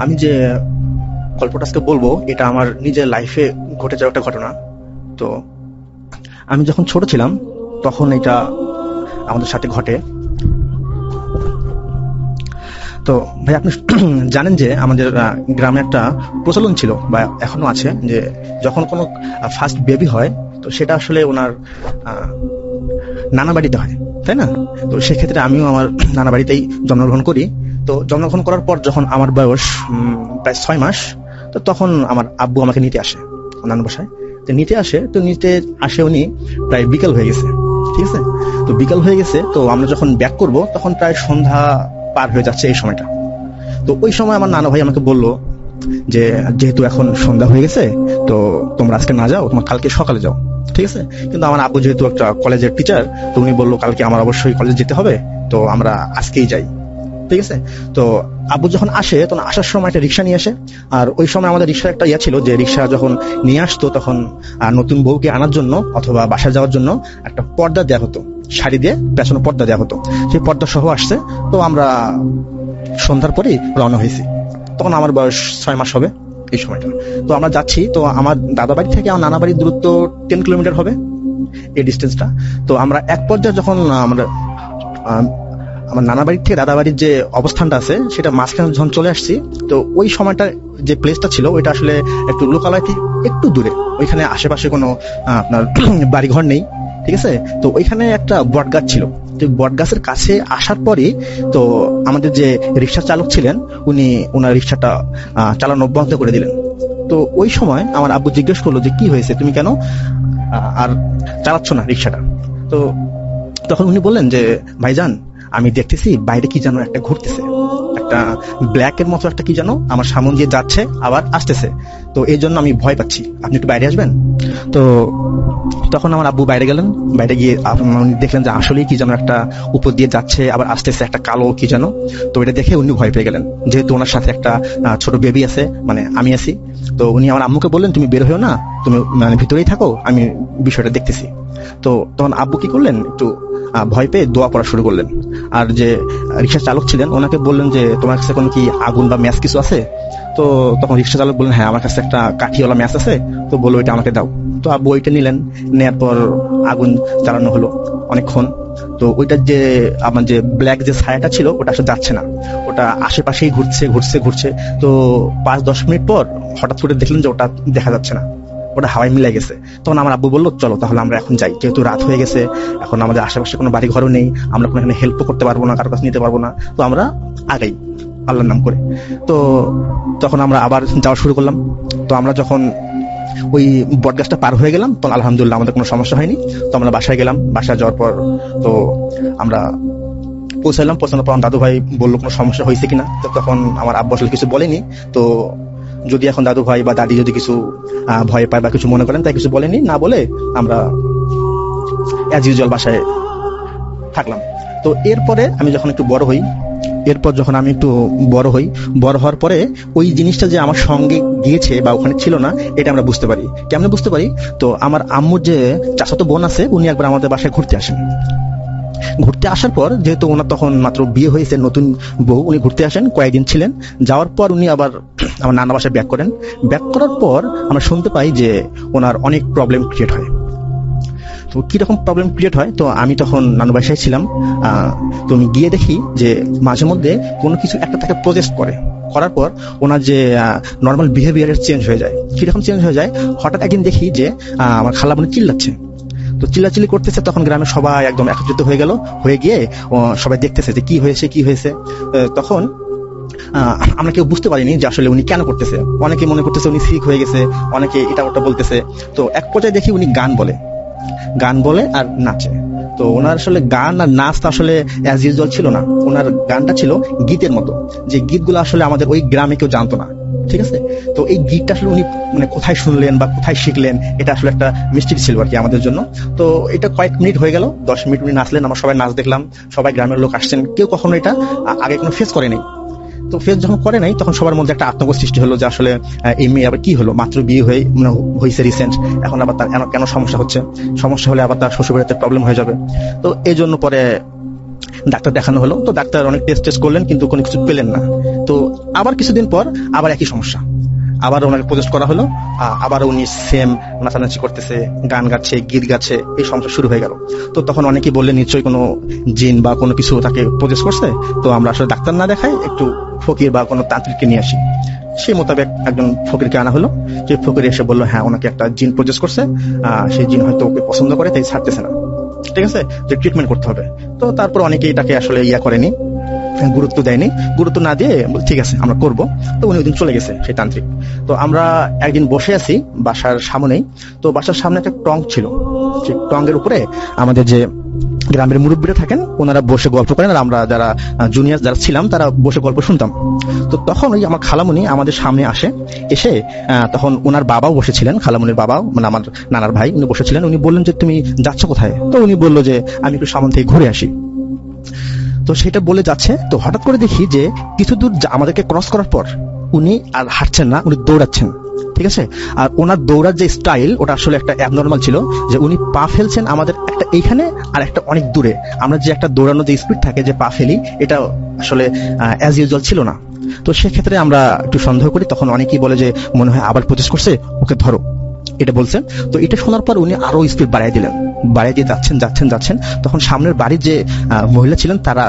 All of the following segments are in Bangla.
আমি যে গল্পটা আজকে বলবো এটা আমার নিজের লাইফে ঘটে যাওয়া একটা ঘটনা। তো আমি যখন ছোট ছিলাম তখন এটা আমাদের সাথে ঘটে। তো ভাই আপনি জানেন যে আমাদের গ্রামে একটা প্রচলন ছিল বা এখনো আছে যে যখন কোনো ফার্স্ট বেবি হয় তো সেটা আসলে ওনার নানা বাড়িতে হয়, তাই না? তো সেক্ষেত্রে আমিও আমার নানা বাড়িতেই জন্মগ্রহণ করি। তো জন্মগ্রহণ করার পর যখন আমার বয়স প্রায় 6 মাস, তো তখন আমার আব্বু আমাকে নিতে আসে নানা বাসায়। তো নিতে আসে উনি প্রায় বিকেল হয়ে গেছে, ঠিক আছে? তো বিকেল হয়ে গেছে, তো আমরা যখন ব্যাক করব তখন প্রায় সন্ধ্যা পার হয়ে যাচ্ছে এই সময়টা। তো ওই সময় আমার নানা ভাই আমাকে বলল যে যেহেতু এখন সন্ধ্যা হয়ে গেছে তো তোমরা আজকে না যাও, তোমার কালকে সকালে যাও, ঠিক আছে? কিন্তু আমার আব্বু যেহেতু একটা কলেজের টিচার, তো উনি বললো কালকে আমার অবশ্যই কলেজে যেতে হবে, তো আমরা আজকেই যাই, ঠিক আছে? তো আব্বু যখন আসে তখন আসার সময় একটা রিক্সা নিয়ে আসে। আর ওই সময় আমাদের রিক্সার একটা ছিল যে রিক্সা যখন নিয়ে আসতো তখন নতুন বউকে আনার জন্য অথবা বাসায় যাওয়ার জন্য একটা পর্দা দেওয়া হতো, শাড়ি দিয়ে পেছনে পর্দা দেওয়া হতো। সেই পর্দা সহ আসছে। তো আমরা সন্ধ্যার পরেই রওনা হয়েছি। তখন আমার বয়স 6 মাস হবে এই সময়টা। তো আমরা যাচ্ছি। তো আমার দাদা বাড়ি থেকে আমার নানা বাড়ির দূরত্ব 10 কিলোমিটার হবে এই ডিস্টেন্সটা। তো আমরা এক পর্যায়ে যখন আমার নানা বাড়ির থেকে দাদা বাড়ির যে অবস্থানটা আছে সেটা মাঝখানে যখন চলে আসছি, তো ওই সময়টা যে প্লেসটা ছিল ওইটা আসলে একটু লোকালয় থেকে একটু দূরে, ওইখানে আশেপাশে কোনো আপনার বাড়িঘর নেই, ঠিক আছে? তো ওইখানে একটা বট গাছ ছিল। তো বট গাছের কাছে আসার পরে তো আমাদের যে রিক্সা চালক ছিলেন উনি ওনার রিক্সাটা চালানো বন্ধ করে দিলেন। তো ওই সময় আমার আব্বু জিজ্ঞেস করলো যে কি হয়েছে, তুমি কেন আর চালাচ্ছ না রিক্সাটা? তো তখন উনি বললেন যে ভাইজান, আমি দেখতেছি বাইরে কি যেন একটা ঘুরতেছে, একটা ব্ল্যাকের মতো একটা কি যেন আমার সামনে দিয়ে যাচ্ছে আবার আসতেছে। তো এই জন্য আমি ভয় পাচ্ছি, আপনি একটু বাইরে আসবেন। তো তখন আমার আব্বু বাইরে গেলেন। বাইরে গিয়ে দেখলেন যে আসলেই কি যেন একটা উপর দিয়ে যাচ্ছে আবার আসতেছে, একটা কালো কি যেন। তো এটা দেখে উনি ভয় পেয়ে গেলেন, যেহেতু ওনার সাথে একটা ছোট বেবি আছে, মানে আমি আছি। তো উনি আমার আম্মুকে বললেন তুমি বের হয়েও না, তুমি মানে ভিতরেই থাকো, আমি বিষয়টা দেখতেছি। তো তখন আব্বু কি করলেন, একটু ভয় পেয়ে দোয়া পড়া শুরু করলেন। আর যে রিক্সা চালক ছিলেন ওনাকে বললেন যে তোমার কাছে কোনো কি আগুন বা ম্যাচ কিছু আছে? তো তখন রিক্সা চালক বললেন হ্যাঁ আমার কাছে একটা কাঠিওয়ালা ম্যাচ আছে। তো বললো ওইটা আমাকে দাও। তো আব্বু ওইটা নিলেন, নেওয়ার পর আগুন জ্বালানো হলো অনেকক্ষণ। তো ওইটার যে আমার যে ব্ল্যাক যে ছায়াটা ছিল ওটা আসলে যাচ্ছে না, ওটা আশেপাশেই ঘুরছে। তো 5-10 মিনিট পর হঠাৎ করে দেখলেন যে ওটা দেখা যাচ্ছে না, ওটা হাওয়ায় মিলে গেছে। তখন আমার আব্বু বললো চলো তাহলে আমরা এখন যাই, যেহেতু রাত হয়ে গেছে, এখন আমাদের আশেপাশে কোনো বাড়ি ঘরও নেই, আমরা কোনো এখানে হেল্পও করতে পারবো না, কারো কাছে নিতে পারবো না, তো আমরা আগাই আল্লাহর নাম করে। তো তখন আমরা আবার যাওয়া শুরু করলাম। তো আমরা যখন ওই বটগাছটা পার হয়ে গেলাম তখন আলহামদুলিল্লাহ আমাদের কোনো সমস্যা হয়নি। তো আমরা বাসায় গেলাম। বাসায় যাওয়ার পর তো আমরা পৌঁছানোর পর দাদু ভাই বললো কোনো সমস্যা হয়েছে কিনা। তো তখন আমার আব্বু আসলে কিছু বলেনি। তো যদি এখন দাদু ভাই বা দাদি যদি কিছু ভয় পায় বা কিছু মনে করেন তাই কিছু বলেনি, না বলে আমরা অ্যাজ ইউজুয়াল বাসায় থাকলাম। তো এরপরে আমি যখন একটু বড় হই, বড় হওয়ার পরে ওই জিনিসটা যে আমার সঙ্গে গিয়েছে বা ওখানে ছিল না এটা আমরা বুঝতে পারি। কেমনে বুঝতে পারি? তো আমার আম্মুর যে চাচাতো বোন আছে উনি একবার আমাদের বাসায় ঘুরতে আসেন। ঘুরতে আসার পর যেহেতু ওনার তখন মাত্র বিয়ে হয়েছে, নতুন বউ, উনি ঘুরতে আসেন, কয়েকদিন ছিলেন। যাওয়ার পর উনি আবার আমার নানা বাসায় ব্যাক করেন। ব্যাক করার পর আমরা শুনতে পাই যে ওনার অনেক প্রবলেম ক্রিয়েট হয়। তো কিরকম প্রবলেম ক্রিয়েট হয়, তো আমি তখন নানু বাসায় ছিলাম। তো আমি গিয়ে দেখি যে মাঝে মধ্যে কোনো কিছু একটা তাকে প্রজেস্ট করার পর ওনার যে নর্মাল বিহেভিয়ারের চেঞ্জ হয়ে যায়। কিরকম চেঞ্জ হয়ে যায়, হঠাৎ একদিন দেখি যে আমার খালা বোন চিল্লাচ্ছে। তো চিল্লাচিল্লি করতেছে, তখন গ্রামের সবাই একদম একত্রিত হয়ে গিয়ে সবাই দেখতেছে যে কি হয়েছে। তখন আমরা কেউ বুঝতে পারিনি যে আসলে উনি কেন করতেছে। অনেকে মনে করতেছে উনি সিক হয়ে গেছে, অনেকে এটা ওটা বলতেছে। তো এক পর্যায়ে দেখি উনি গান বলে আর নাচে। তো ওনার আসলে গান আর নাচটা আসলে অ্যাজ ইউজুয়াল ছিল না, ওনার গানটা ছিল গীতের মতো, যে গীতগুলো আসলে আমাদের ওই গ্রামে কেউ জানতো না, ঠিক আছে? তো এই গীতটা আসলে উনি মানে কোথায় শুনলেন বা কোথায় শিখলেন এটা আসলে একটা মিস্ট্রি ছিল আর কি আমাদের জন্য। তো এটা কয়েক মিনিট হয়ে গেল, 10 মিনিট উনি নাচলেন, আমরা সবাই নাচ দেখলাম, সবাই গ্রামের লোক আসছেন, কেউ কখনো এটা আগে কোনো ফেস করেনি। তো ফেস যখন করে নাই তখন সবার মধ্যে একটা আতঙ্ক সৃষ্টি হলো যে আসলে এই মেয়ে আবার কি হলো, মাত্র বিয়ে হয়েছে রিসেন্ট, এখন আবার তার কেন সমস্যা হলে আবার তার শ্বশুরবাড়িতে প্রবলেম হয়ে যাবে। তো এই জন্য পরে ডাক্তার দেখানো হলো। তো ডাক্তার অনেক টেস্ট করলেন কিন্তু কোনো কিছু পেলেন না। তো আবার কিছুদিন পর আবার একই সমস্যা, আবার ওনাকে প্রজেস্ট করা হলো, আবার উনি সেম নাচানাচি করতেছে, গান গাচ্ছে, গীত গাচ্ছে, এই সমস্যা শুরু হয়ে গেল। তো তখন অনেকেই বললেন নিশ্চয়ই কোনো জিন বা কোনো কিছু তাকে প্রজেস্ট করছে, তো আমরা আসলে ডাক্তার না দেখাই একটু ফকির বা কোনো তান্ত্রিককে নিয়ে আসি। সেই মোতাবেক একজন ফকিরকে আনা হলো। যে ফকির এসে বললো হ্যাঁ ওনাকে একটা জিন প্রজেস্ট করছে, সেই জিন হয়তো ওকে পছন্দ করে তাই ছাড়তেছে না, ঠিক আছে, যে ট্রিটমেন্ট করতে হবে। তো তারপর অনেকেই এটাকে আসলে করেনি, গুরুত্ব দেয়নি, গুরুত্ব না দিয়ে ঠিক আছে আমরা করব। তো উনি ওইদিন চলে গেছে সেই তান্ত্রিক। তো আমরা একদিন বসে আছি বাসার সামনেই, তো বাসার সামনে একটা টং ছিল, সেই টঙ্গের উপরে আমাদের যে গ্রামের মুরব্বীরা থাকেন ওনারা বসে গল্প করেন, আর আমরা যারা জুনিয়র যারা ছিলাম তারা বসে গল্প শুনতাম। তো তখন ওই আমার খালামুনি আমাদের সামনে এসে তখন ওনার বাবাও বসেছিলেন, খালামুনির বাবাও মানে আমার নানার ভাই, উনি বসেছিলেন। উনি বললেন যে তুমি যাচ্ছ কোথায়? তো উনি বললো যে আমি একটু সামনে থেকে ঘুরে আসি। তো সেটা বলে যাচ্ছে, তো হঠাৎ করে দেখি যে কিছু দূর আমাদেরকে ক্রস করার পর উনি আর হাঁটছেন না, উনি দৌড়াচ্ছেন, ঠিক আছে। আর ওনার দৌড়ার যে স্টাইল ওটা আসলে একটা অ্যাবনর্মাল ছিল, যে উনি পা ফেলছেন আমাদের একটা এইখানে আর একটা অনেক দূরে। আমরা যে একটা দৌড়ানো যে স্পিড থাকে যে পা ফেলি, এটা আসলে অ্যাজ ইউজুয়াল ছিল না। তো সেক্ষেত্রে আমরা একটু সন্দেহ করি, তখন অনেকেই বলে যে মনে হয় আবার প্রচেষ্টা করছে, ওকে ধরো, এটা বলছেন। তো এটা শোনার পর উনি আরো স্পিড বাড়াই দিলেন, বাড়াই দিয়ে যাচ্ছেন। তখন সামনের বাড়ির যে মহিলা ছিলেন তারা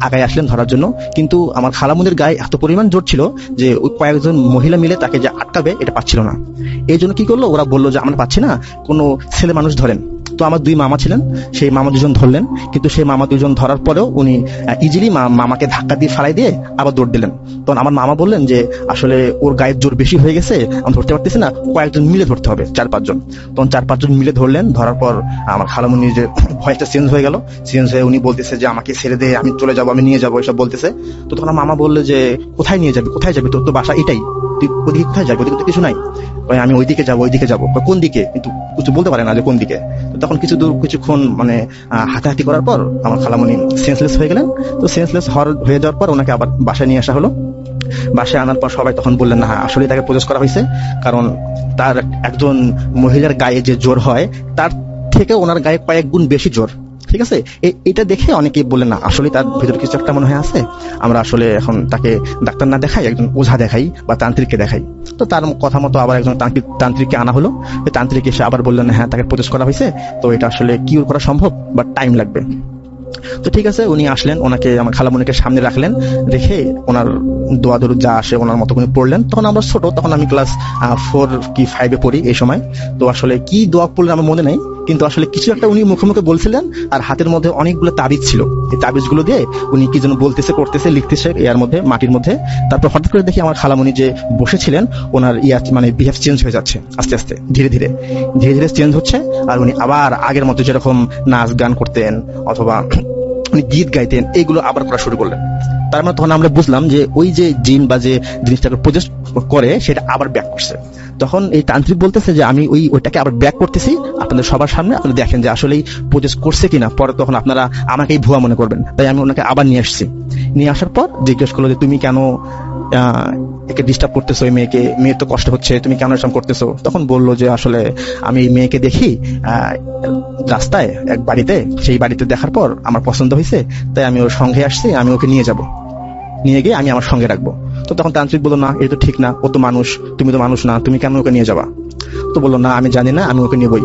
আগায় আসলেন ধরার জন্য, কিন্তু আমার খালামুনির গায়ে এত পরিমাণ জোর ছিল যে ওই কয়েকজন মহিলা মিলে তাকে যে আটকাবে এটা পাচ্ছিল না। এই জন্য কি করলো, ওরা বললো যে আমরা পাচ্ছি না, কোনো ছেলে মানুষ ধরেন। তো আমার দুই মামা ছিলেন, সেই মামা দুজন ধরলেন, কিন্তু সেই মামা দুজন ধরার পরেও উনি ইজিলি মামাকে ধাক্কা দিয়ে ফালাই দিয়ে আবার দৌড় দিলেন। তখন আমার মামা বললেন যে আসলে ওর গায়ের জোর বেশি হয়ে গেছে, আমি ধরতে পারতেছি না, কয়েকজন মিলে ধরতে হবে, 4-5 জন। তখন 4-5 জন মিলে ধরলেন, ধরার পর আমার খালামুনির যে ভয়েসটা চেঞ্জ হয়ে গেল, চেঞ্জ হয়ে উনি বলতেছে যে আমাকে ছেড়ে দে, আমি চলে যাবো, আমি নিয়ে যাবো, এসব বলতেছে। তো তখন মামা বললো যে কোথায় নিয়ে যাবি, কোথায় যাবি, তোর তো বাসা এটাই, তুই ওদিকে কোথায় যাবি, ওদিকে তো কিছু নাই। আমি ওইদিকে যাবো, কোন দিকে, কিন্তু কিছু বলতে পারে না যে কোন দিকে। তখন কিছুক্ষণ মানে হাতাহাতি করার পর আমার খালামুনি সেন্সলেস হয়ে গেলেন। তো সেন্সলেস হয়ে যাওয়ার পর ওনাকে আবার বাসায় নিয়ে আসা হলো। বাসায় আনার পর সবাই তখন বললেন না হ্যাঁ আসলে তাকে প্রজেস করা হয়েছে, কারণ তার একজন মহিলার গায়ে যে জোর হয় তার থেকে ওনার গায়ে কয়েক গুণ বেশি জোর, ঠিক আছে। এটা দেখে অনেকেই বললেন না আসলে তার ভিতরে কিছু একটা মনে হয় আছে, আমরা আসলে এখন তাকে ডাক্তার না দেখাই, একজন ওঝা দেখাই বা তান্ত্রিককে দেখাই। তো তার কথা মতো আবার একজন তান্ত্রিককে আনা হলো। তান্ত্রিক এসে আবার বললেন হ্যাঁ তাকে প্রজেস করা হয়েছে, তো এটা আসলে কিউর করা সম্ভব বা টাইম লাগবে। তো ঠিক আছে, উনি আসলেন, ওনাকে আমার খালামুনিকে সামনে রাখলেন, রেখে ওনার দোয়া দরুদ যা আসে ওনার মতো করে পড়লেন। তখন আমরা ছোট, তখন আমি ক্লাস 4 কি 5 পড়ি এই সময়। তো আসলে কি দোয়া পড়লেন আমার মনে নেই, কিন্তু আসলে কিছু একটা উনি মুখে মুখে বলছিলেন, আর হাতের মধ্যে অনেকগুলো তাবিজ ছিল। এই তাবিজগুলো দিয়ে উনি কি যেন বলতেছে, করতেছে, লিখতেছে এর মধ্যে, মাটির মধ্যে। তারপর হঠাৎ করে দেখি আমার খালামুনি যে বসেছিলেন ওনার মানে বিহেভ চেঞ্জ হয়ে যাচ্ছে, আস্তে আস্তে ধীরে ধীরে চেঞ্জ হচ্ছে। আর উনি আবার আগের মতো যেরকম নাচ গান করতেন অথবা উনি গীত গাইতেন, এইগুলো আবার করা শুরু করলেন। তার মানে তখন আমরা বুঝলাম যে ওই যে জিন বা যে জিনিসটাকে প্রজেস্ট করে সেটা আবার ব্যাক করছে। তখন এই তান্ত্রিক বলতেছে যে আমি ওইটাকে আবার ব্যাক করতেছি আপনাদের সবার সামনে, আপনারা দেখেন যে আসলেই প্রজেস্ট করছে কিনা, পরে তখন আপনারা আমাকেই ভুয়া মনে করবেন। তাই আমি ওনাকে আবার নিয়ে আসছি। নিয়ে আসার পর জিজ্ঞেস করলো যে তুমি কেন একে ডিস্টার্ব করতেছো, এই মেয়ের তো কষ্ট হচ্ছে, তুমি কেন এরকম করতেছো? তখন বললো যে আসলে আমি এই মেয়েকে দেখি রাস্তায় এক বাড়িতে, সেই বাড়িতে দেখার পর আমার পছন্দ হয়েছে, তাই আমি ওর সঙ্গে আসছি, আমি ওকে নিয়ে গিয়ে আমি আমার সঙ্গে রাখবো। তো তখন তান্ত্রিক বললো না এটা তো ঠিক না, ও তো মানুষ, তুমি তো মানুষ না, তুমি কেন ওকে নিয়ে যাবা? তো বললো না আমি জানি না, আমি ওকে নিবই।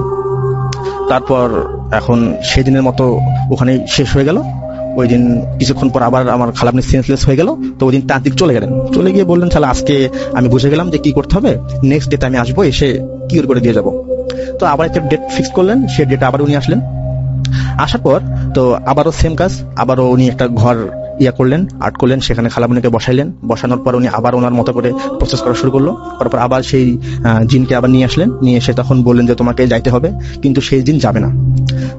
তারপর এখন সেদিনের মতো ওখানে শেষ হয়ে গেল। ওই দিন কিছুক্ষণ পর আবার আমার খালামনি সেন্সলেস হয়ে গেল। তো ওই দিন তান্ত্রিক চলে গিয়ে বললেন তাহলে আজকে আমি বুঝে গেলাম যে কি করতে হবে, নেক্সট ডেতে আমি আসবো, এসে কিউর করে দিয়ে যাব। তো আবার একটা ডেট ফিক্স করলেন, সে ডেটে আবার উনি আসলেন। আসার পর তো আবারও সেম কাজ, আবারও উনি একটা ঘর করলেন, আর্ট করলেন, সেখানে খালামুনিকে বসাইলেন। বসানোর পর উনি আবার ওনার মতো করে প্রসেস করা শুরু করলো। তারপর আবার সেই জিনকে আবার নিয়ে আসলেন, নিয়ে এসে তখন বললেন যে তোমাকে যাইতে হবে, কিন্তু সেই জিন যাবে না।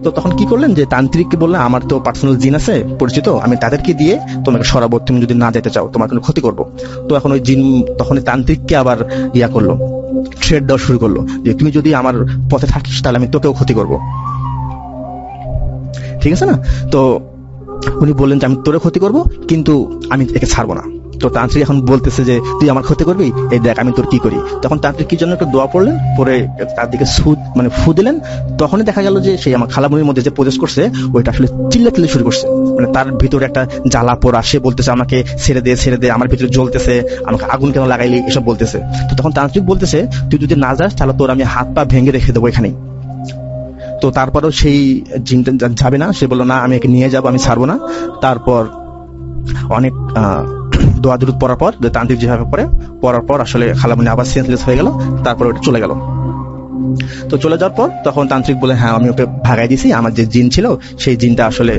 তো তখন কি করলেন যে তান্ত্রিককে বললেন আমার তো পার্সোনাল জিন আছে পরিচিত, আমি তাদেরকে দিয়ে তোমাকে সরাবো, তুমি যদি না যেতে চাও তোমার কোনো ক্ষতি করবো। তো এখন ওই জিন তখন তান্ত্রিককে আবার করলো, থ্রেট দেওয়া শুরু করলো যে তুই যদি আমার পথে থাকিস তাহলে আমি তোকেও ক্ষতি করবো, ঠিক আছে না? তো উনি বললেন যে আমি তোরে ক্ষতি করব, কিন্তু আমি একে ছাড়বো না। তো তো তান্ত্রিক এখন বলতেছে যে তুই আমার ক্ষতি করবি, এই দেখ আমি তোর কি করি। তখন তান্ত্রিক কি জন্য একটা দোয়া পড়লেন, পরে তার দিকে ফু দিলেন। তখনই দেখা গেল যে সেই আমার খালামুনির মধ্যে যে প্রবেশ করছে ওইটা আসলে চিল্লাচিল্লি শুরু করছে, মানে তার ভিতরে একটা জ্বালা পোড়া, সে বলতেছে আমাকে ছেড়ে দে, আমার ভিতরে জ্বলতেছে, আমাকে আগুন কেন লাগাইলি, এসব বলতেছে। তো তখন তান্ত্রিক বলতেছে তুই যদি না যাস তাহলে তোর আমি হাত পা ভেঙে রেখে দেবো এখানেই। তো তারপরেও সেই জিনটা যাবে না, সে বললো না আমি একে নিয়ে যাবো, আমি ছাড়বো না। তারপর অনেক দোয়া দুরুদ পড়ার পর, তান্ত্রিক যেভাবে পড়ার পর আসলে খালামুনি আবার সেন্সলেস হয়ে গেল। তারপর ওটা চলে গেল। তো চলে যাওয়ার পর তখন তান্ত্রিক বলে হ্যাঁ আমি ওকে ভাগাই দিছি, আমার যে জিন ছিল সেই জিনটা আসলে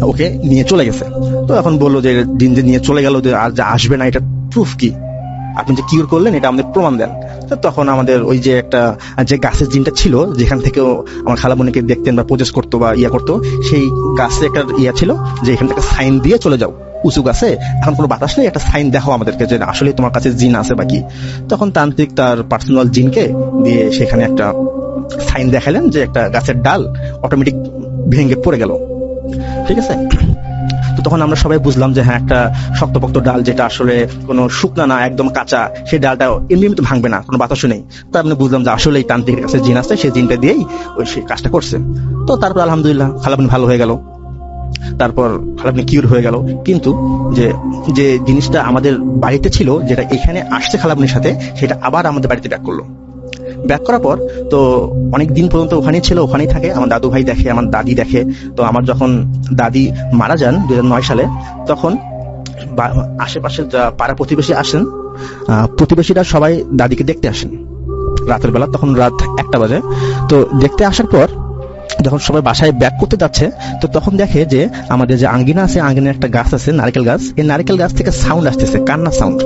ওকে নিয়ে চলে গেছে। তো এখন বললো যে জিন যে নিয়ে চলে গেল, যে আর যা আসবে না, এটা প্রুফ কি, আপনি যে কিউর করলেন এটা আমাদের প্রমাণ দেন। তো তখন আমাদের ওই যে একটা যে গাছের জিনটা ছিল, যেখান থেকে আমার খালামুনিকে দেখতেন বা প্রজেস করতো বা ইয়া করতো, সেই গাছে একটা ইয়া ছিল যে এখান থেকে সাইন দিয়ে চলে যাও, উঁচু গাছে এখন কোনো বাতাস নেই, একটা সাইন দেখাও আমাদেরকে যে আসলে তোমার কাছে জিন আছে বা কি। তখন তান্ত্রিক তার পার্সোনাল জিনকে দিয়ে সেখানে একটা সাইন দেখালেন যে একটা গাছের ডাল অটোমেটিক ভেঙে পড়ে গেল। ঠিক আছে, তো তখন আমরা সবাই বুঝলাম যে হ্যাঁ একটা শক্তপোক্ত ডাল যেটা আসলে কোনো শুকনা না, একদম কাঁচা, সেই ডালটা এমনি তো ভাঙবে না, কোনো বাতাসও নেই। তার মানে বুঝলাম যে আসলে এই তান্ত্রিকের কাছে জিন আছে, সেই জিনটা দিয়েই ওই সে কাজটা করছে। তো তারপর আলহামদুলিল্লাহ খালামুনি ভালো হয়ে গেল, তারপর খালামুনি কিউর হয়ে গেল। কিন্তু যে যে জিনিসটা আমাদের বাড়িতে ছিল, যেটা এখানে আসছে খালামুনির সাথে, সেটা আবার আমাদের বাড়িতে ব্যাক করলো। ব্যাক করার পর তো অনেক দিন পর্যন্ত ওখানেই ছিল, ওখানেই থাকে। আমার দাদু ভাই দেখে, আমার দাদি দেখে। তো আমার যখন দাদি মারা যান 2009 সালে, তখন আশেপাশের পাড়া প্রতিবেশী আসেন, প্রতিবেশীরা সবাই দাদিকে দেখতে আসেন রাতের বেলা, তখন রাত 1টা বাজে। তো দেখতে আসার পর যখন সবাই বাসায় ব্যাক করতে যাচ্ছে, তো তখন দেখে যে আমাদের যে আঙ্গিনা আছে, আঙ্গিনার একটা গাছ আছে, নারকেল গাছ, এই নারকেল গাছ থেকে সাউন্ড আসতেছে, কান্না সাউন্ড।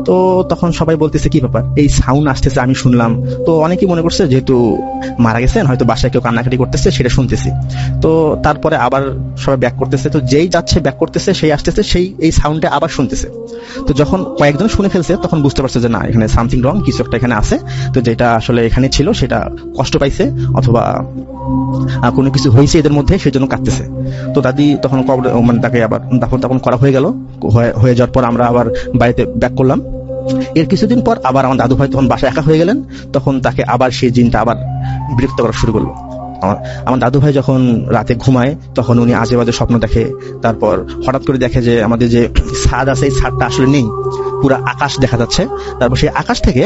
তো তখন সবাই বলতেছে কি ব্যাপার, এই সাউন্ড আসতেছে আমি শুনলাম। তো অনেকেই মনে করছে যেহেতু মারা গেছেন, হয়তো বাসায় কেউ কান্নাকাটি করতেছে, সেটা শুনতেছি। তো তারপরে আবার সবাই ব্যাক করতেছে, তো যেই যাচ্ছে ব্যাক করতেছে, সেই আসতেছে, সেই এই সাউন্ডটা আবার শুনতেছে। তো যখন কয়েকজন শুনে ফেলছে, তখন বুঝতে পারছে যে না, এখানে সামথিং রং, কিছু একটা এখানে আছে। তো যেটা আসলে এখানে ছিল সেটা কষ্ট পাইছে, অথবা কোনো কিছু হয়েছে এদের মধ্যে, সেই জন্য কাঁদতেছে। তো দাদি তখন কবর, মানে তাকে আবার দাফন করা হয়ে গেল। হয়ে যাওয়ার পর আমরা আবার বাড়িতে ব্যাক করলাম। এর কিছুদিন পর আবার আমার দাদু ভাই তখন বাসায় একা হয়ে গেলেন। তখন তাকে আবার সেই জিনটা আবার বিরক্ত করা শুরু করলো। আমার দাদু ভাই যখন রাতে ঘুমায়, তখন উনি আজে বাজে স্বপ্ন দেখে। তারপর হঠাৎ করে দেখে যে আমাদের যে ছাদ আছে, এই ছাদটা আসলে নেই, পুরো আকাশ দেখা যাচ্ছে। তারপর সেই আকাশ থেকে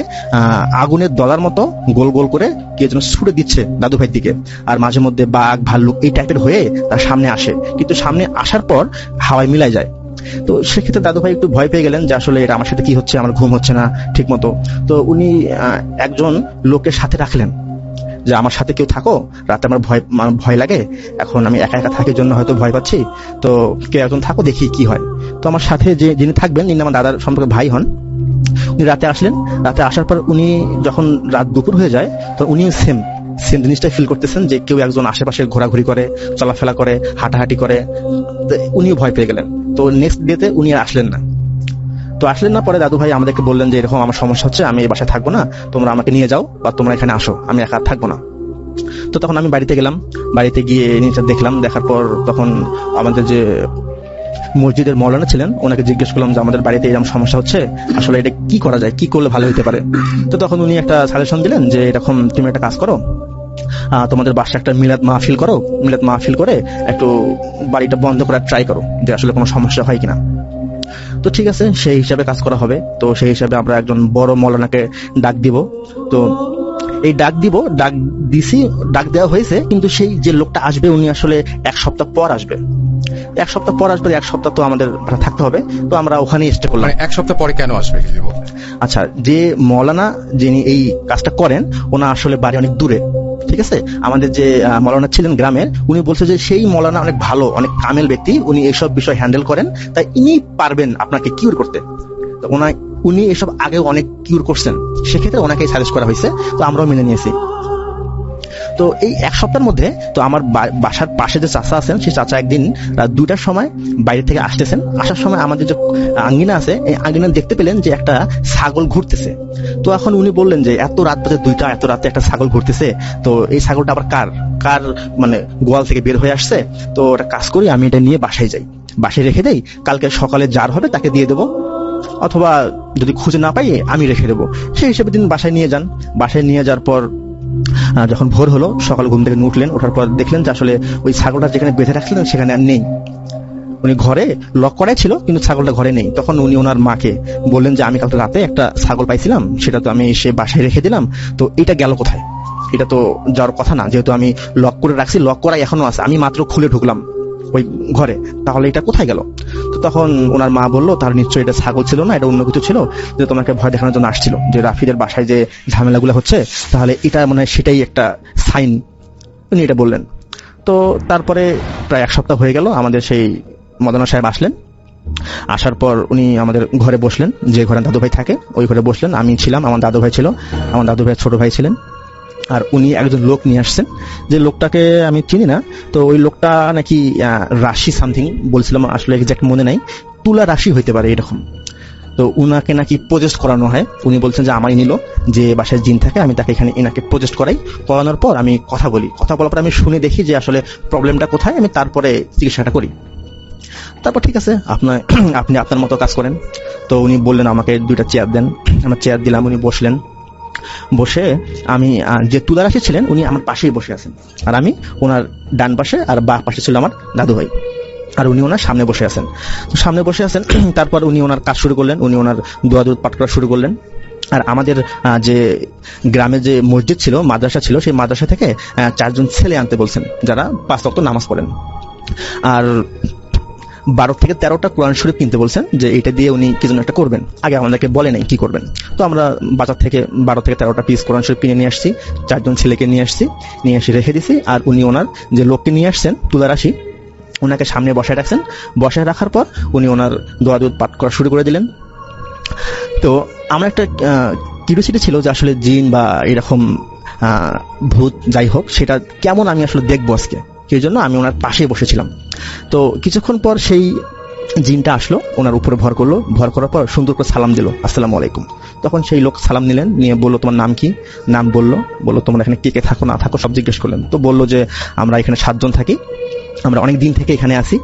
আগুনের দলার মতো গোল গোল করে কে যেন ছুড়ে দিচ্ছে দাদু ভাইয়ের দিকে। আর মাঝে মধ্যে বাঘ ভাল্লুক এই টাইপের হয়ে তার সামনে আসে, কিন্তু সামনে আসার পর হাওয়ায় মিলাই যায়। তো সেক্ষেত্রে দাদু ভাই একটু ভয় পেয়ে গেলেন যে আসলে এটা আমার সাথে কি হচ্ছে, আমার ঘুম হচ্ছে না ঠিক মতো। তো উনি একজন লোকের সাথে রাখলেন যে আমার সাথে কেউ থাকো, রাতে আমার ভয় লাগে, এখন আমি একা একা থাকার জন্য হয়তো ভয় পাচ্ছি, তো কেউ একজন থাকো, দেখি কি হয়। তো আমার সাথে যিনি থাকবেন, তিনি আমার দাদার সম্পর্কে ভাই হন। উনি রাতে আসলেন। রাতে আসার পর উনি যখন রাত দুপুর হয়ে যায়, তো উনি সেম জিনিসটা ফিল করতেছেন যে কেউ একজন আশেপাশে ঘোরাঘুরি করে, চলাফেরা করে, হাঁটাহাঁটি করে। উনিও ভয় পেয়ে গেলেন। তো নেক্সট ডেতে উনি আসলেন না। তো আসলেন না, পরে দাদু ভাই আমাদেরকে বললেন যে এরকম আমার সমস্যা হচ্ছে, আমি এই বাসায় থাকবো না, তোমরা আমাকে নিয়ে যাও বা তোমরা এখানে আসো, আমি একা থাকবো না। তো তখন আমি বাড়িতে গেলাম। বাড়িতে গিয়ে জিনিসটা দেখলাম। দেখার পর তখন আমাদের যে মসজিদের মৌলানা ছিলেন, ওনাকে জিজ্ঞেস করলাম যে আমাদের বাড়িতে এরকম সমস্যা হচ্ছে, আসলে এটা কি করা যায়, কি করলে ভালো হতে পারে। তো তখন উনি একটা সাজেশন দিলেন যে এরকম তুমি একটা কাজ করো, তোমাদের বাসায় একটা মিলাদ মাহফিল করো, মিলাদ মাহফিল করে একটু বাড়িটা বন্ধ করার ট্রাই করো, যে আসলে কোনো সমস্যা হয় কিনা। তো ঠিক আছে, সেই হিসাবে কাজ করা হবে। তো সেই হিসাবে আমরা একজন বড় মৌলানাকে ডাক দিব। তো এই ডাক দেওয়া হয়েছে, কিন্তু সেই যে লোকটা আসবে উনি আসলে 1 সপ্তাহ পর আসবে। 1 সপ্তাহ পর আসবে, 1 সপ্তাহ তো আমাদের থাকতে হবে। তো আমরা ওখানেই স্টে করলাম। 1 সপ্তাহ পরে কেন আসবে? আচ্ছা, যে মৌলানা যিনি এই কাজটা করেন, ওনা আসলে বাড়ি অনেক দূরে। ঠিক আছে, আমাদের যে মৌলানা ছিলেন গ্রামের, উনি বলছে যে সেই মৌলানা অনেক ভালো, অনেক কামেল ব্যক্তি, উনি এইসব বিষয় হ্যান্ডেল করেন, তাই ইনি পারবেন আপনাকে কিউর করতে। তো উনি এসব আগে অনেক কিউর করছেন, সেক্ষেত্রে ওনাকে সাজেস্ট করা হয়েছে। তো আমরাও মেনে নিয়েছি। তো এই 1 সপ্তাহের মধ্যে তো আমার বাসার পাশে যে চাচা আছেন, সেই চাচা একদিন রাত 2টার সময় বাইরে থেকে আসতেছেন। আসার সময় আমাদের যে আঙ্গিনা আছে, এই আঙ্গিনা দেখতে পেলেন যে একটা ছাগল ঘুরতেছে। তো এখন উনি বললেন যে এত রাত বাজে 2টা, এত রাতে একটা ছাগল ঘুরতেছে, তো এই ছাগলটা আবার কার মানে গোয়াল থেকে বের হয়ে আসছে। তো ওটা কাজ করি, আমি এটা নিয়ে বাসায় যাই, বাসায় রেখে দেই, কালকে সকালে যার হবে তাকে দিয়ে দেবো, অথবা যদি খুঁজে না পাই আমি রেখে দেবো। সেই হিসেবে তিনি বাসায় নিয়ে যান। বাসায় নিয়ে যাওয়ার পর যখন ভোর হলো, সকাল ঘুম থেকে উঠলেন, ওঠার পর দেখলেন যে আসলে ওই ছাগলটা যেখানে বেঁধে রাখছিলেন সেখানে আর নেই। উনি ঘরে লক করাই ছিল, কিন্তু ছাগলটা ঘরে নেই। তখন উনি ওনার মাকে বললেন যে আমি কালকে রাতে একটা ছাগল পাইছিলাম, সেটা তো আমি এসে বাসায় রেখে দিলাম, তো এটা গেল কোথায়? এটা তো যাওয়ার কথা না, যেহেতু আমি লক করে রাখছি, লক করাই এখনো আছে, আমি মাত্র খুলে ঢুকলাম ওই ঘরে, তাহলে এটা কোথায় গেল? তো তখন ওনার মা বললো তাহলে নিশ্চয়ই এটা ছাগল ছিল না, এটা অন্য কিছু ছিল, যে তোমাকে ভয় দেখানোর জন্য আসছিল, যে রাফিদের বাসায় যে ঝামেলাগুলো হচ্ছে, তাহলে এটা মানে সেটাই একটা সাইন। উনি এটা বললেন। তো তারপরে প্রায় 1 সপ্তাহ হয়ে গেল, আমাদের সেই মদনা সাহেব আসলেন। আসার পর উনি আমাদের ঘরে বসলেন, যে ঘরে দাদু ভাই থাকে ওই ঘরে বসলেন। আমি ছিলাম, আমার দাদু ভাই ছিল, আমার দাদু ভাই ছোট ভাই ছিলেন। আর উনি একজন লোক নিয়ে আসছেন, যে লোকটাকে আমি চিনি না। তো ওই লোকটা নাকি রাশি সামথিং বলছিলাম, আসলে এক্সাক্ট মনে নাই, তুলা রাশি হইতে পারে এরকম। তো উনাকে নাকি প্রজেস্ট করানো হয়। উনি বলছেন যে আমারই নিল, যে বাসায় জিন থাকে আমি তাকে এখানে এনাকে প্রজেস্ট করাই, করানোর পর আমি কথা বলি, কথা বলার পর আমি শুনে দেখি যে আসলে প্রবলেমটা কোথায়, আমি তারপরে চিকিৎসাটা করি। তারপর ঠিক আছে, আপনি আপনার মতো কাজ করেন। তো উনি বললেন আমাকে 2টা চেয়ার দেন। আমার চেয়ার দিলাম, উনি বসলেন। বসে আমি যে তুলারাশি ছিলেন উনি আমার পাশেই বসে আছেন, আর আমি ওনার ডান পাশে, আর বাঁ পাশে ছিল আমার দাদু ভাই, আর উনি ওনার সামনে বসে আছেন। তো সামনে বসে আছেন, তারপর উনি ওনার কাজ শুরু করলেন, উনি ওনার দোয়া দুধ পাঠ করা শুরু করলেন। আর আমাদের যে গ্রামে যে মসজিদ ছিল, মাদ্রাসা ছিল, সেই মাদ্রাসা থেকে 4 জন ছেলে আনতে বলছেন, যারা 5 ওয়াক্ত নামাজ পড়েন। আর 12 থেকে 13টা কোরআন শরীফ কিনতে বলছেন, যে এটা দিয়ে উনি কি যেন একটা করবেন। আগে আমাদেরকে বলে নাই কি করবেন। তো আমরা বাজার থেকে 12 থেকে 13টা পিস কোরআন শরীফ কিনে নিয়ে আসছি, 4 জন ছেলেকে নিয়ে আসছি, নিয়ে এসে রেখে দিছি। আর উনি ওনার যে লোককে নিয়ে আসছেন তুলারাশি, ওনাকে সামনে বসায় রাখছেন। বসায় রাখার পর উনি ওনার দোয়া দুধ পাঠ করা শুরু করে দিলেন। তো আমার একটা কিউরিওসিটি ছিল যে আসলে জিন বা এরকম ভূত যাই হোক, সেটা কেমন আমি আসলে দেখবো আজকে, সেই জন্য আমি ওনার পাশে বসেছিলাম। তো কিছুক্ষণ পর সেই জিনটা আসলো, ওনার উপরে ভর করলো, ভর করার পর সুন্দর করে সালাম দিল, আসসালামু আলাইকুম। তখন সেই লোক সালাম নিলেন, নিয়ে বললো তোমার নাম কি? নাম বললো তোমরা এখানে কে কে থাকো না থাকো সব জিজ্ঞেস করলেন। তো বললো যে আমরা এখানে 7 জন থাকি, আমরা অনেক দিন থেকে এখানে আছি,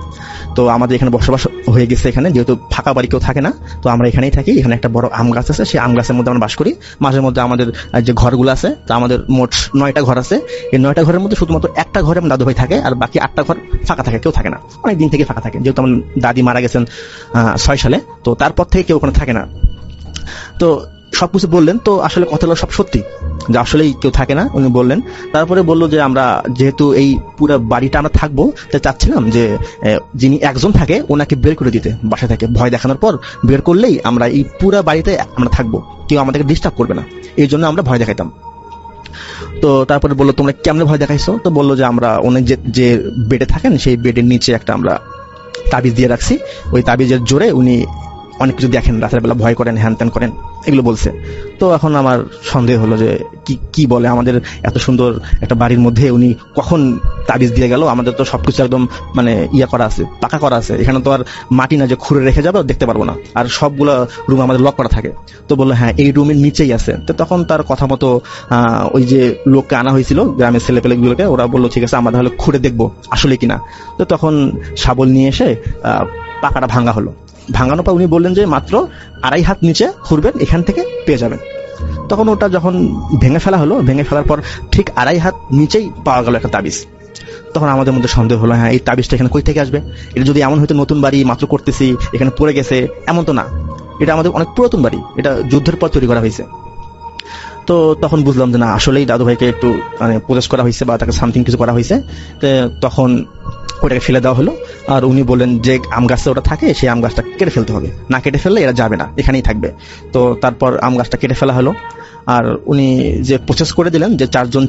তো আমাদের এখানে বসবাস হয়ে গেছে, এখানে যেহেতু ফাঁকা বাড়ি কেউ থাকে না, তো আমরা এখানেই থাকি। এখানে একটা বড় আম গাছ আছে, সেই আম গাছের মধ্যে আমরা বাস করি। মাঝে মধ্যে আমাদের যে ঘরগুলো আছে, তো আমাদের মোট 9টা ঘর আছে। এই 9টা ঘরের মধ্যে শুধুমাত্র একটা ঘরে আমার দাদু ভাই থাকে, আর বাকি 8টা ঘর ফাঁকা থাকে, কেউ থাকে না, অনেক দিন থেকে ফাঁকা থাকে। যেহেতু আমার দাদি মারা গেছেন 6 সালে, তো তারপর থেকে কেউ ওখানে থাকে না। তো সবকিছু বললেন। তো আসলে কথাগুলো সব সত্যি, যে আসলেই কেউ থাকে না, উনি বললেন। তারপরে বললো যে আমরা যেহেতু এই পুরো বাড়িটা আমরা থাকবো, তাই চাচ্ছিলাম যে যিনি একজন থাকে ওনাকে বের করে দিতে বাসা থেকে, ভয় দেখানোর পর বের করলেই আমরা এই পুরো বাড়িতে আমরা থাকবো, কেউ আমাদেরকে ডিস্টার্ব করবে না, এই জন্য আমরা ভয় দেখাইতাম। তো তারপরে বললো তোমরা কেমনে ভয় দেখাইছো? তো বললো যে আমরা অনেক যে বেডে থাকেন সেই বেডের নিচে একটা আমরা তাবিজ দিয়ে রাখছি, ওই তাবিজের জোরে উনি অনেক কিছু দেখেন, রাতের বেলা ভয় করেন, হ্যান ত্যান করেন, এগুলো বলছে। তো এখন আমার সন্দেহ হলো যে কি বলে, আমাদের এত সুন্দর একটা বাড়ির মধ্যে উনি কখন তাবিজ দিয়ে গেল? আমাদের তো সবকিছু একদম মানে ইয়া করা আছে, পাকা করা আছে, এখানে তো আর মাটি না যে খুঁড়ে রেখে যাবে দেখতে পারবো না, আর সবগুলো রুম আমাদের লক করা থাকে। তো বললো হ্যাঁ এই রুমের নিচেই আছে। তো তখন তার কথা মতো ওই যে লোককে আনা হয়েছিল, গ্রামের ছেলেপেলেগুলোকে, ওরা বললো ঠিক আছে আমরা তাহলে খুঁড়ে দেখবো আসলে কিনা। তো তখন শাবল নিয়ে এসে পাকাটা ভাঙা হলো। ভাঙানোর পর উনি বললেন যে মাত্র 2.5 হাত নিচে খুঁড়বেন, এখান থেকে পেয়ে যাবেন। তখন ওটা যখন ভেঙে ফেলা হলো, ভেঙে ফেলার পর ঠিক 2.5 হাত নিচেই পাওয়া গেল একটা তাবিজ। তখন আমাদের মধ্যে সন্দেহ হলো, হ্যাঁ এই তাবিজটা এখানে কই থেকে আসবে? এটা যদি এমন হয়তো নতুন বাড়ি মাত্র করতেছি, এখানে পড়ে গেছে, এমন তো না, এটা আমাদের অনেক পুরাতন বাড়ি, এটা যুদ্ধের পর তৈরি করা হয়েছে। তো তখন বুঝলাম যে না আসলেই দাদু ভাইকে একটু মানে প্রবেশ করা হয়েছে বা তাকে সামথিং কিছু করা হয়েছে। তখন ওটাকে ফেলে দেওয়া হলো। আর উনি বললেন যে আম গাছটা ওটা থাকে, সেই আম গাছটা কেটে ফেলতে হবে, না কেটে ফেললে এরা যাবে না, এখানেই থাকবে। তো তারপর আম গাছটা কেটে ফেলা হলো। আর উনি যে প্রসেস করে দিলেন যে 4 জন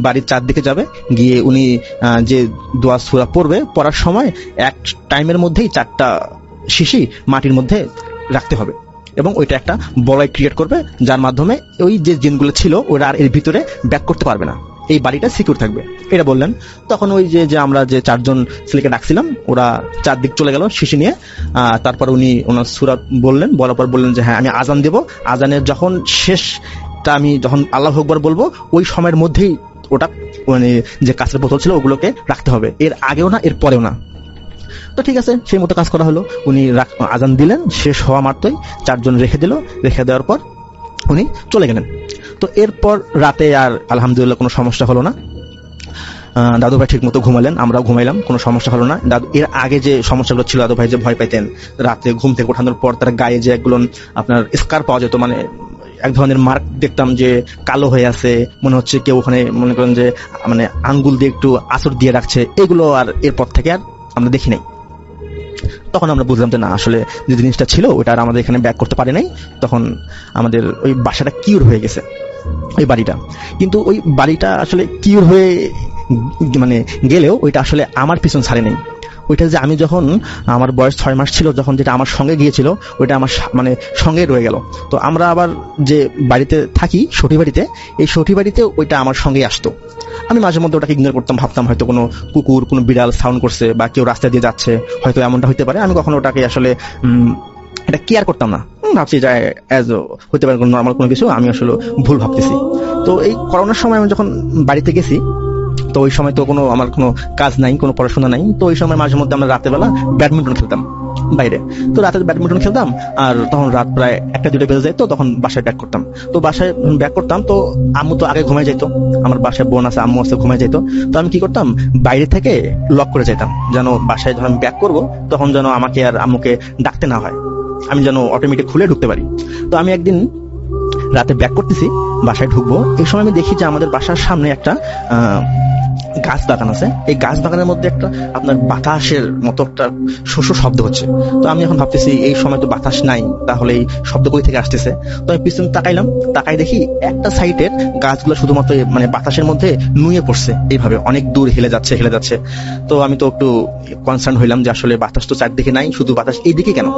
বাড়ির 4 দিকে যাবে, গিয়ে উনি যে দোয়া সূরা পড়বে, পড়ার সময় এক টাইমের মধ্যেই 4টা শিশি মাটির মধ্যে রাখতে হবে, এবং ওইটা একটা বলয় ক্রিয়েট করবে, যার মাধ্যমে ওই যে জিনগুলো ছিল ওরা আর এর ভিতরে ব্যাক করতে পারবে না, এই বাড়িটা সিকিউর থাকবে, এটা বললেন। তখন ওই যে আমরা যে 4 জন ছেলেকে ডাকছিলাম, ওরা 4 দিক চলে গেল শিশি নিয়ে। তারপর উনি ওনার সূরা বললেন, বলার পর বললেন যে হ্যাঁ আমি আজান দেব, আজানের যখন শেষটা আমি যখন আল্লাহু আকবার বলবো, ওই সময়ের মধ্যেই ওটা মানে যে কাঁচের বোতল ছিল ওগুলোকে রাখতে হবে, এর আগেও না এর পরেও না। তো ঠিক আছে, সেই মতো কাজ করা হলো। উনি আজান দিলেন, শেষ হওয়া মাত্রই 4 জন রেখে দিল। রেখে দেওয়ার পর উনি চলে গেলেন। তো এরপর রাতে আর আলহামদুলিল্লাহ কোনো সমস্যা হলো না। দাদু ভাই ঠিক মতো ঘুমালেন, আমরাও ঘুমাইলাম, কোনো সমস্যা হলো না। দাদু এর আগে যে সমস্যাগুলো ছিল, দাদু ভাই যে ভয় পাইতেন, রাতে ঘুম থেকে ওঠানোর পর তার গায়ে যে একগুলো আপনার স্কার পাওয়া যেত, মানে এক ধরনের মার্ক দেখতাম যে কালো হয়ে আছে, মনে হচ্ছে কেউ ওখানে মনে করেন যে মানে আঙ্গুল দিয়ে একটু আঁচড় দিয়ে রাখছে, এগুলো আর এরপর থেকে আর আমরা দেখি নাই। তখন আমরা বুঝলাম যে না, আসলে যে জিনিসটা ছিল ওটা আর আমাদের এখানে ব্যাক করতে পারে নাই। তখন আমাদের ওই বাসাটা কিউর হয়ে গেছে, ওই বাড়িটা। কিন্তু ওই বাড়িটা আসলে কিউর হয়ে মানে গেলেও ওইটা আসলে আমার পিছন ছাড়ে নেই। ওইটা যে আমি যখন আমার বয়স 6 মাস ছিল, যখন যেটা আমার সঙ্গে গিয়েছিল, ওইটা আমার মানে সঙ্গে রয়ে গেল। তো আমরা আবার যে বাড়িতে থাকি, সঠি বাড়িতে, এই সঠি বাড়িতে ওইটা আমার সঙ্গেই আসতো। আমি মাঝে মধ্যে ওটাকে ইগনোর করতাম, ভাবতাম হয়তো কোনো কুকুর, কোনো বিড়াল সাউন্ড করছে বা কেউ রাস্তা দিয়ে যাচ্ছে, হয়তো এমনটা হইতে পারে। আমি কখনো ওটাকে আসলে এটা কেয়ার করতাম না, ভাবছি যে অ্যাজ হইতে পারে কোনো নর্মাল কোনো কিছু, আমি আসলে ভুল ভাবতেছি। তো এই করোনার সময় আমি যখন বাড়িতে গেছি, তো ওই সময় তো আমার কোনো কাজ নাই, কোনো পড়াশোনা নাই। তো ওই সময় মাঝে মধ্যে আমরা রাতের বেলা ব্যাডমিন্টন খেলতাম বাইরে। তো রাতে ব্যাডমিন্টন খেলতাম, আর তখন রাত প্রায় 1টা-2টা বেজে যায়। তো তখন বাসায় ব্যাক করতাম। তো বাসায় ব্যাক করতাম, তো আম্মু তো আগে ঘুমায় যাইতো, আমার বাসায় বোন আছে, আম্মু আছে, ঘুমায় যাইতো। তো আমি কি করতাম, বাইরে থেকে লক করে যাইতাম, যেন বাসায় যখন ব্যাক করবো তখন যেন আমাকে আর আম্মুকে ডাকতে না হয়, আমি যেন অটোমেটিক খুলে ঢুকতে পারি। তো আমি একদিন রাতে ব্যাক করতেছি, বাসায় ঢুকবো, এই সময় আমি দেখি যে আমাদের বাসার সামনে একটা গাছ বাগান আছে। এই গাছ বাগানের মধ্যে একটা আপনার বাতাসের মতো একটা শস্য শব্দ হচ্ছে। তো আমি এখন ভাবতেছি এই সময় তো বাতাস নাই, তাহলে এই শব্দ কই থেকে আসতেছে। তো আমি পিছনে তাকাইলাম, তাকাই দেখি একটা সাইডের গাছগুলো শুধুমাত্র মানে বাতাসের মধ্যে নুয়ে পড়ছে, এইভাবে অনেক দূর হেলে যাচ্ছে। তো আমি তো একটু কনসার্ন হইলাম যে আসলে বাতাস তো চারদিকে নাই, শুধু বাতাস এইদিকে কেন।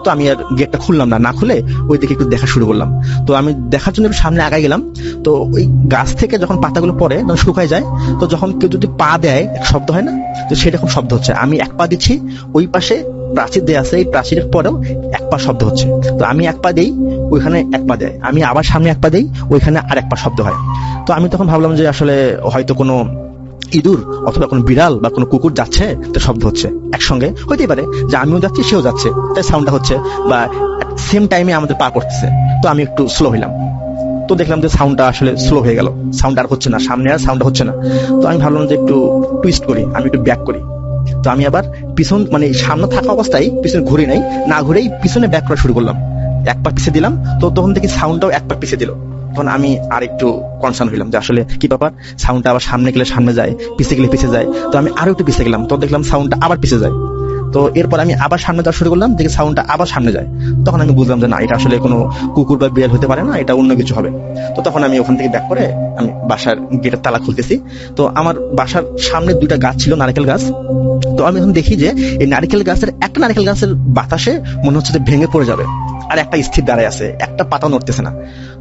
তো আমি আর গেটটা খুললাম না, খুলে ওই দিকে একটু দেখা শুরু করলাম। তো আমি দেখার জন্য একটু সামনে আগাই গেলাম। তো ওই গাছ থেকে যখন পাতাগুলো পড়ে তখন শুকায় যায়, তো যখন কেউ যদি পা দেয় এক শব্দ হয় না, তো সেরকম শব্দ হচ্ছে। আমি এক পা দিচ্ছি, ওই পাশে প্রাচীর দেয়া আছে, এই প্রাচীরের পরেও এক পা শব্দ হচ্ছে। তো আমি এক পা দেই, ওইখানে এক পা দেয়, আমি আবার সামনে এক পা দেই, ওইখানে আর এক পা শব্দ হয়। তো আমি তখন ভাবলাম যে আসলে হয়তো কোনো ইঁদুর অথবা কোনো বিড়াল বা কোনো কুকুর যাচ্ছে, তো শব্দ হচ্ছে। একসঙ্গে হইতেই পারে যে আমিও যাচ্ছি, সেও যাচ্ছে, তাই সাউন্ডটা হচ্ছে, বা সেম টাইমে আমাদের পা করতেছে। তো আমি একটু স্লো হইলাম, তো দেখলাম যে সাউন্ডটা আসলে স্লো হয়ে গেল, সাউন্ড আর হচ্ছে না, সামনে আর সাউন্ড হচ্ছে না। তো আমি ভাবলাম যে একটু টুইস্ট করি, আমি একটু ব্যাক করি। তো আমি আবার পিছন মানে সামনে থাকা অবস্থায় পিছনে ঘুরি নাই, না ঘুরেই পিছনে ব্যাক করা শুরু করলাম। এক পা পিছিয়ে দিলাম, তো তখন দেখি সাউন্ডটাও এক পা পিছিয়ে দিল। তখন আমি আর একটু কনসার্ন হইলাম যে আসলে কি ব্যাপার, সাউন্ডটা আবার সামনে গেলে সামনে যায়, পিছিয়ে গেলে পিছিয়ে যায়। তো আমি আরো একটু পিছিয়ে গেলাম, তো দেখলাম সাউন্ডটা আবার পিছিয়ে যায়। তো এরপর আমি আবার সামনে যাওয়া শুরু করলাম, দেখি সাউন্ডটা আবার সামনে যায়। তখন আমি বুঝলাম যে না, এটা আসলে কোনো কুকুর বা বিড়াল হতে পারে না, এটা অন্য কিছু হবে। তো তখন আমি ওখান থেকে ব্যাক করে আমি বাসার গেটের তালা খুলতেছি। তো আমার বাসার সামনে 2টা গাছ ছিল, নারকেল গাছ। তো আমি এখন দেখি যে এই নারকেল গাছের একটা নারকেল গাছের বাতাসে মনে হচ্ছে যে ভেঙে পড়ে যাবে, আর একটা স্থির দাঁড়ায় আছে, একটা পাতা নড়তেছে না।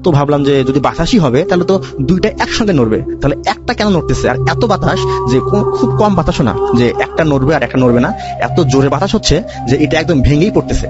তো ভাবলাম যে যদি বাতাসই হবে তাহলে তো 2টা একসঙ্গে নড়বে, তাহলে একটা কেন নড়তেছে? আর এত বাতাস যে খুব কম বাতাসও না যে একটা নড়বে আর একটা নড়বে না, এত জোরে বাতাস হচ্ছে যে এটা একদম ভেঙেই পড়তেছে।